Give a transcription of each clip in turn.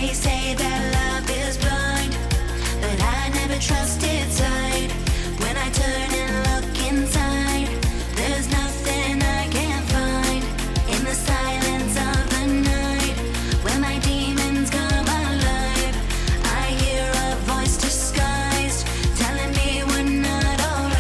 They say that love is blind, but I never trusted sight. When I turn and look inside, there's nothing I can't find. In the silence of the night, when my demons come alive, I hear a voice disguised, telling me we're not alright.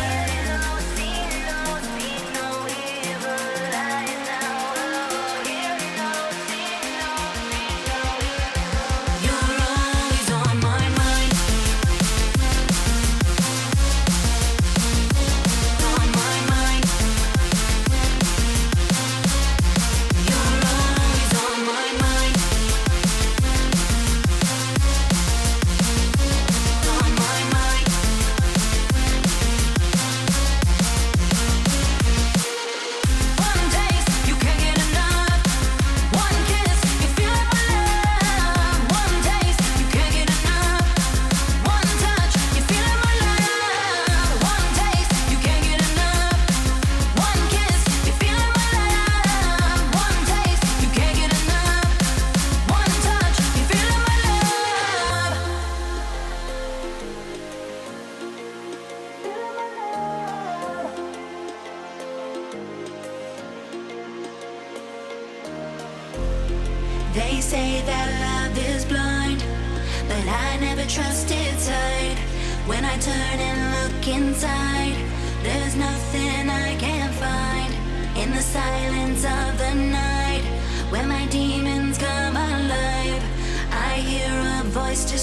You're always on my mind. On my mind. You're always on my mind. On my mind. One taste, you can't get enough. One kiss, you feel it my love. One taste, you can't get enough. One touch, you feel it my love. One taste, you can't get enough. One kiss, you feel it my love. One taste, you can't get enough. One touch, you feel it my love. They say that love is blind, but I never trusted sight. When I turn and look inside, there's nothing I can't find. In the silence of the night, when my demons come alive, I hear a voice to